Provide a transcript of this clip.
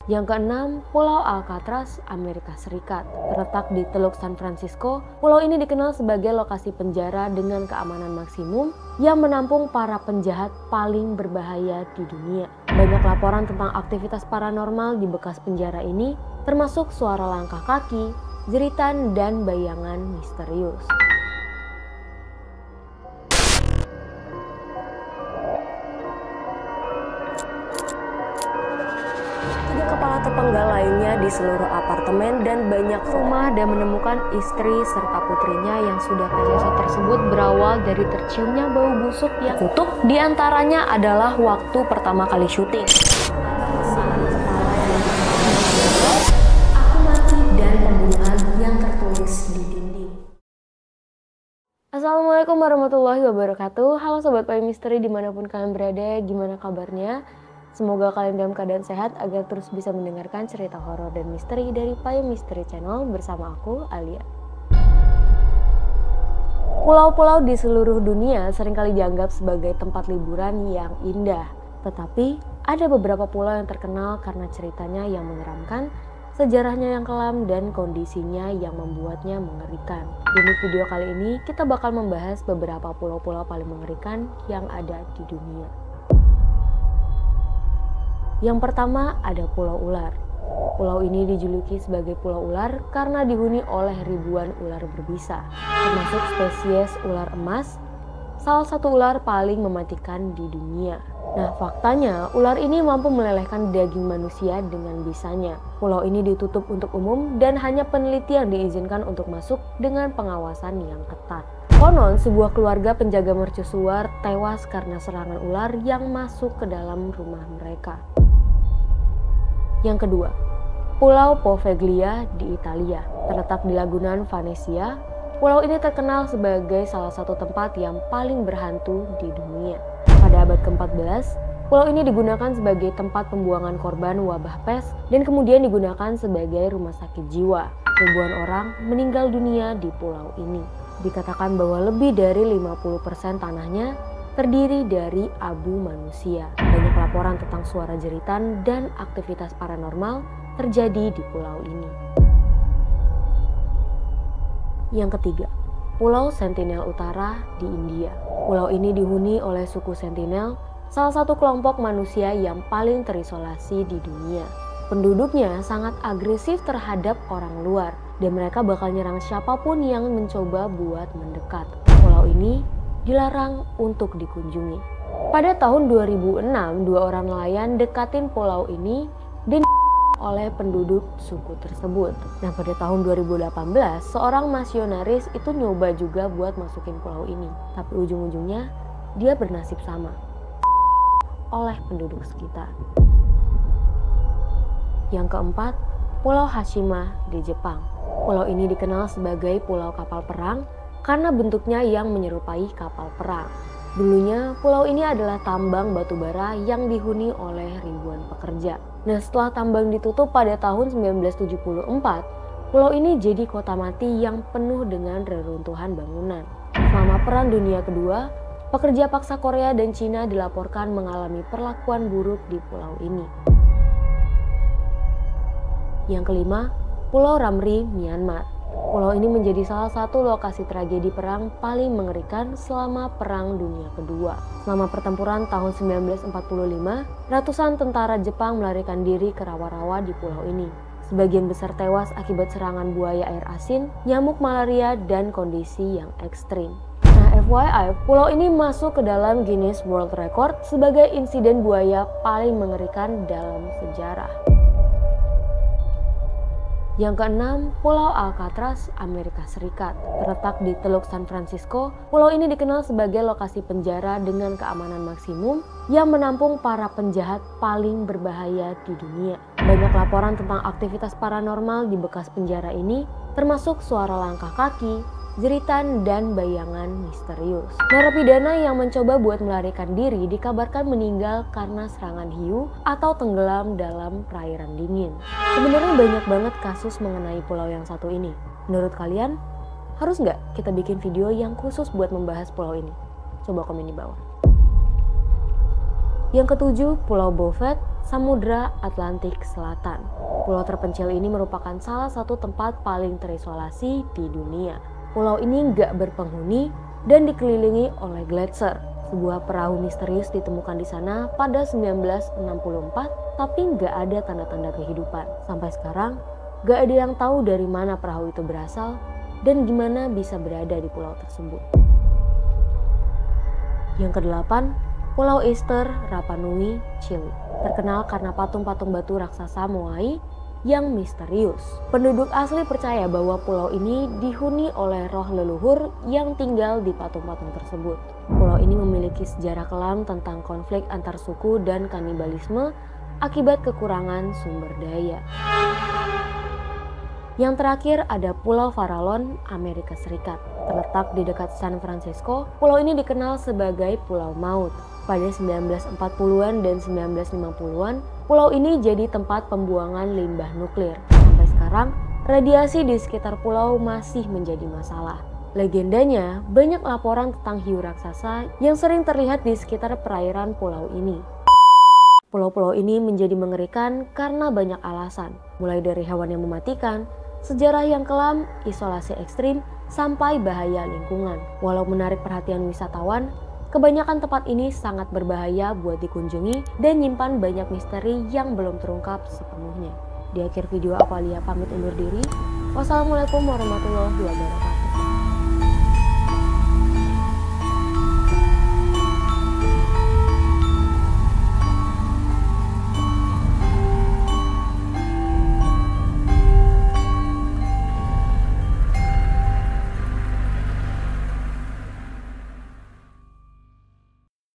Yang keenam, Pulau Alcatraz, Amerika Serikat. Terletak di Teluk San Francisco, pulau ini dikenal sebagai lokasi penjara dengan keamanan maksimum yang menampung para penjahat paling berbahaya di dunia. Banyak laporan tentang aktivitas paranormal di bekas penjara ini, termasuk suara langkah kaki, jeritan, dan bayangan misterius. Kepala terpenggal lainnya di seluruh apartemen dan banyak rumah dan menemukan istri serta putrinya yang sudah tewas tersebut berawal dari terciumnya bau busuk yang kutuk. Di antaranya adalah waktu pertama kali syuting. Aku mati dan pembunuhan yang tertulis di dinding. Assalamualaikum warahmatullahi wabarakatuh. Halo Sobat Pai Misteri dimanapun kalian berada, gimana kabarnya? Semoga kalian dalam keadaan sehat agar terus bisa mendengarkan cerita horor dan misteri dari Pai Misteri Channel bersama aku, Alia. Pulau-pulau di seluruh dunia seringkali dianggap sebagai tempat liburan yang indah. Tetapi ada beberapa pulau yang terkenal karena ceritanya yang menyeramkan, sejarahnya yang kelam, dan kondisinya yang membuatnya mengerikan. Di video kali ini kita bakal membahas beberapa pulau-pulau paling mengerikan yang ada di dunia. Yang pertama ada Pulau Ular. Pulau ini dijuluki sebagai Pulau Ular karena dihuni oleh ribuan ular berbisa, termasuk spesies ular emas, salah satu ular paling mematikan di dunia. Nah, faktanya ular ini mampu melelehkan daging manusia dengan bisanya. Pulau ini ditutup untuk umum dan hanya peneliti yang diizinkan untuk masuk dengan pengawasan yang ketat. Konon, sebuah keluarga penjaga mercusuar tewas karena serangan ular yang masuk ke dalam rumah mereka. Yang kedua, Pulau Poveglia di Italia. Terletak di Lagunan Venezia, pulau ini terkenal sebagai salah satu tempat yang paling berhantu di dunia. Pada abad ke-14, pulau ini digunakan sebagai tempat pembuangan korban wabah pes dan kemudian digunakan sebagai rumah sakit jiwa. Ribuan orang meninggal dunia di pulau ini. Dikatakan bahwa lebih dari 50% tanahnya terdiri dari abu manusia. Banyak laporan tentang suara jeritan dan aktivitas paranormal terjadi di pulau ini. Yang ketiga, Pulau Sentinel Utara di India. Pulau ini dihuni oleh suku Sentinel, salah satu kelompok manusia yang paling terisolasi di dunia. Penduduknya sangat agresif terhadap orang luar dan mereka bakal nyerang siapapun yang mencoba buat mendekat. Pulau ini dilarang untuk dikunjungi. Pada tahun 2006, dua orang nelayan dekatin pulau ini dan oleh penduduk suku tersebut. Nah, pada tahun 2018, seorang misionaris itu nyoba juga buat masukin pulau ini. Tapi ujung-ujungnya dia bernasib sama oleh penduduk sekitar. Yang keempat, Pulau Hashima di Jepang. Pulau ini dikenal sebagai pulau kapal perang karena bentuknya yang menyerupai kapal perang. Dulunya pulau ini adalah tambang batu bara yang dihuni oleh ribuan pekerja. Nah, setelah tambang ditutup pada tahun 1974, pulau ini jadi kota mati yang penuh dengan reruntuhan bangunan. Selama Perang Dunia Kedua, pekerja paksa Korea dan Cina dilaporkan mengalami perlakuan buruk di pulau ini. Yang kelima, Pulau Ramri, Myanmar. Pulau ini menjadi salah satu lokasi tragedi perang paling mengerikan selama Perang Dunia Kedua. Selama pertempuran tahun 1945, ratusan tentara Jepang melarikan diri ke rawa-rawa di pulau ini. Sebagian besar tewas akibat serangan buaya air asin, nyamuk malaria, dan kondisi yang ekstrim. Nah, FYI, pulau ini masuk ke dalam Guinness World Record sebagai insiden buaya paling mengerikan dalam sejarah. Yang keenam, Pulau Alcatraz, Amerika Serikat. Terletak di Teluk San Francisco, pulau ini dikenal sebagai lokasi penjara dengan keamanan maksimum yang menampung para penjahat paling berbahaya di dunia. Banyak laporan tentang aktivitas paranormal di bekas penjara ini, termasuk suara langkah kaki, jeritan, dan bayangan misterius. Narapidana yang mencoba buat melarikan diri dikabarkan meninggal karena serangan hiu atau tenggelam dalam perairan dingin. Sebenarnya banyak banget kasus mengenai pulau yang satu ini. Menurut kalian, harus nggak kita bikin video yang khusus buat membahas pulau ini? Coba komen di bawah. Yang ketujuh, Pulau Beaufort, Samudra Atlantik Selatan. Pulau terpencil ini merupakan salah satu tempat paling terisolasi di dunia. Pulau ini nggak berpenghuni dan dikelilingi oleh gletser. Sebuah perahu misterius ditemukan di sana pada 1964, tapi nggak ada tanda-tanda kehidupan. Sampai sekarang, nggak ada yang tahu dari mana perahu itu berasal dan gimana bisa berada di pulau tersebut. Yang kedelapan, Pulau Easter, Rapa Nui, Chili. Terkenal karena patung-patung batu raksasa Moai yang misterius. Penduduk asli percaya bahwa pulau ini dihuni oleh roh leluhur yang tinggal di patung-patung tersebut. Pulau ini memiliki sejarah kelam tentang konflik antar suku dan kanibalisme akibat kekurangan sumber daya. Yang terakhir ada Pulau Farallon, Amerika Serikat. Terletak di dekat San Francisco, pulau ini dikenal sebagai Pulau Maut. Pada 1940-an dan 1950-an, pulau ini jadi tempat pembuangan limbah nuklir. Sampai sekarang, radiasi di sekitar pulau masih menjadi masalah. Legendanya, banyak laporan tentang hiu raksasa yang sering terlihat di sekitar perairan pulau ini. Pulau-pulau ini menjadi mengerikan karena banyak alasan, mulai dari hewan yang mematikan, sejarah yang kelam, isolasi ekstrim, sampai bahaya lingkungan. Walau menarik perhatian wisatawan, kebanyakan tempat ini sangat berbahaya buat dikunjungi dan nyimpan banyak misteri yang belum terungkap sepenuhnya. Di akhir video, aku Alia pamit undur diri. Wassalamualaikum warahmatullahi wabarakatuh.